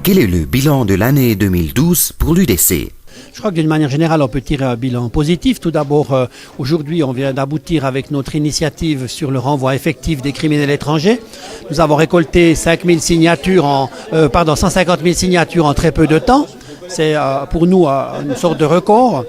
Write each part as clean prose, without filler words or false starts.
Quel est le bilan de l'année 2012 pour l'UDC? Je crois que d'une manière générale, on peut tirer un bilan positif. Tout d'abord, aujourd'hui, on vient d'aboutir avec notre initiative sur le renvoi effectif des criminels étrangers. Nous avons récolté 150 000 signatures en très peu de temps. C'est pour nous une sorte de record.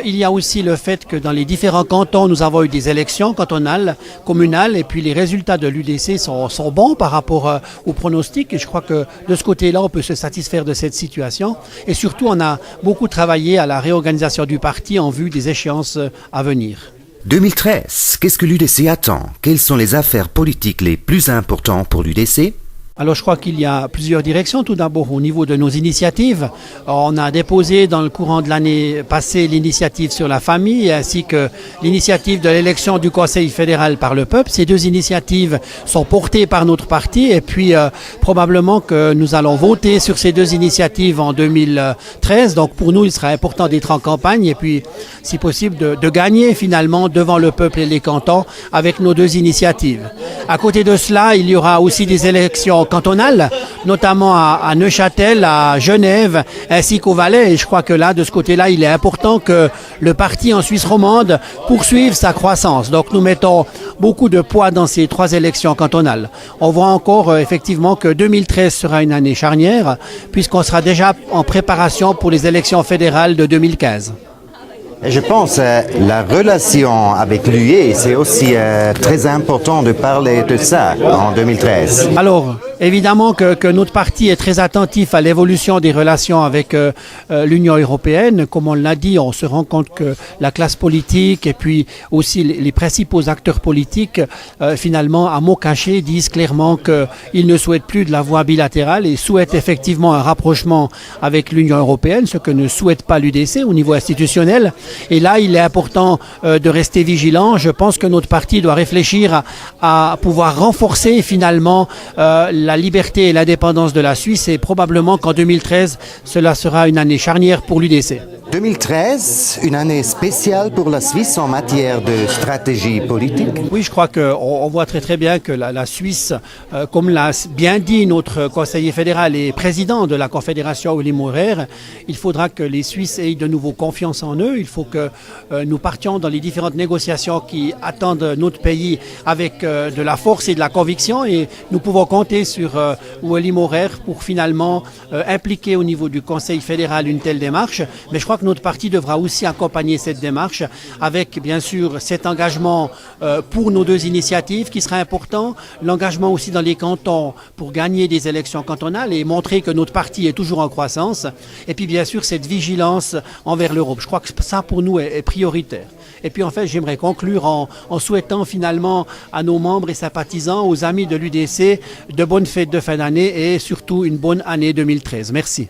Il y a aussi le fait que dans les différents cantons, nous avons eu des élections cantonales, communales, et puis les résultats de l'UDC sont bons par rapport aux pronostics. Et je crois que de ce côté-là, on peut se satisfaire de cette situation. Et surtout, on a beaucoup travaillé à la réorganisation du parti en vue des échéances à venir. 2013, qu'est-ce que l'UDC attend? Quelles sont les affaires politiques les plus importantes pour l'UDC? Alors je crois qu'il y a plusieurs directions. Tout d'abord au niveau de nos initiatives. On a déposé dans le courant de l'année passée l'initiative sur la famille ainsi que l'initiative de l'élection du Conseil fédéral par le peuple. Ces deux initiatives sont portées par notre parti et puis probablement que nous allons voter sur ces deux initiatives en 2013. Donc pour nous il sera important d'être en campagne et puis si possible de gagner finalement devant le peuple et les cantons avec nos deux initiatives. À côté de cela, il y aura aussi des élections cantonales, notamment à Neuchâtel, à Genève, ainsi qu'au Valais. Et je crois que là, de ce côté-là, il est important que le parti en Suisse romande poursuive sa croissance. Donc nous mettons beaucoup de poids dans ces trois élections cantonales. On voit encore effectivement que 2013 sera une année charnière, puisqu'on sera déjà en préparation pour les élections fédérales de 2015. Je pense que la relation avec l'UE, c'est aussi très important de parler de ça en 2013. Alors, évidemment que notre parti est très attentif à l'évolution des relations avec l'Union européenne. Comme on l'a dit, on se rend compte que la classe politique et puis aussi les principaux acteurs politiques, finalement, à mots cachés, disent clairement qu'ils ne souhaitent plus de la voie bilatérale et souhaitent effectivement un rapprochement avec l'Union européenne, ce que ne souhaite pas l'UDC au niveau institutionnel. Et là, il est important de rester vigilant. Je pense que notre parti doit réfléchir à pouvoir renforcer finalement la liberté et l'indépendance de la Suisse et probablement qu'en 2013, cela sera une année charnière pour l'UDC. 2013, une année spéciale pour la Suisse en matière de stratégie politique? Oui, je crois qu'on voit très bien que la Suisse, comme l'a bien dit notre conseiller fédéral et président de la Confédération Willy Maurer, il faudra que les Suisses aient de nouveau confiance en eux. Il faut que nous partions dans les différentes négociations qui attendent notre pays avec de la force et de la conviction et nous pouvons compter sur Willy Maurer pour finalement impliquer au niveau du Conseil fédéral une telle démarche. Mais je crois que notre parti devra aussi accompagner cette démarche avec bien sûr cet engagement pour nos deux initiatives qui sera important, l'engagement aussi dans les cantons pour gagner des élections cantonales et montrer que notre parti est toujours en croissance et puis bien sûr cette vigilance envers l'Europe. Je crois que ça pour nous est prioritaire. Et puis en fait j'aimerais conclure en souhaitant finalement à nos membres et sympathisants, aux amis de l'UDC de bonnes fêtes de fin d'année et surtout une bonne année 2013. Merci.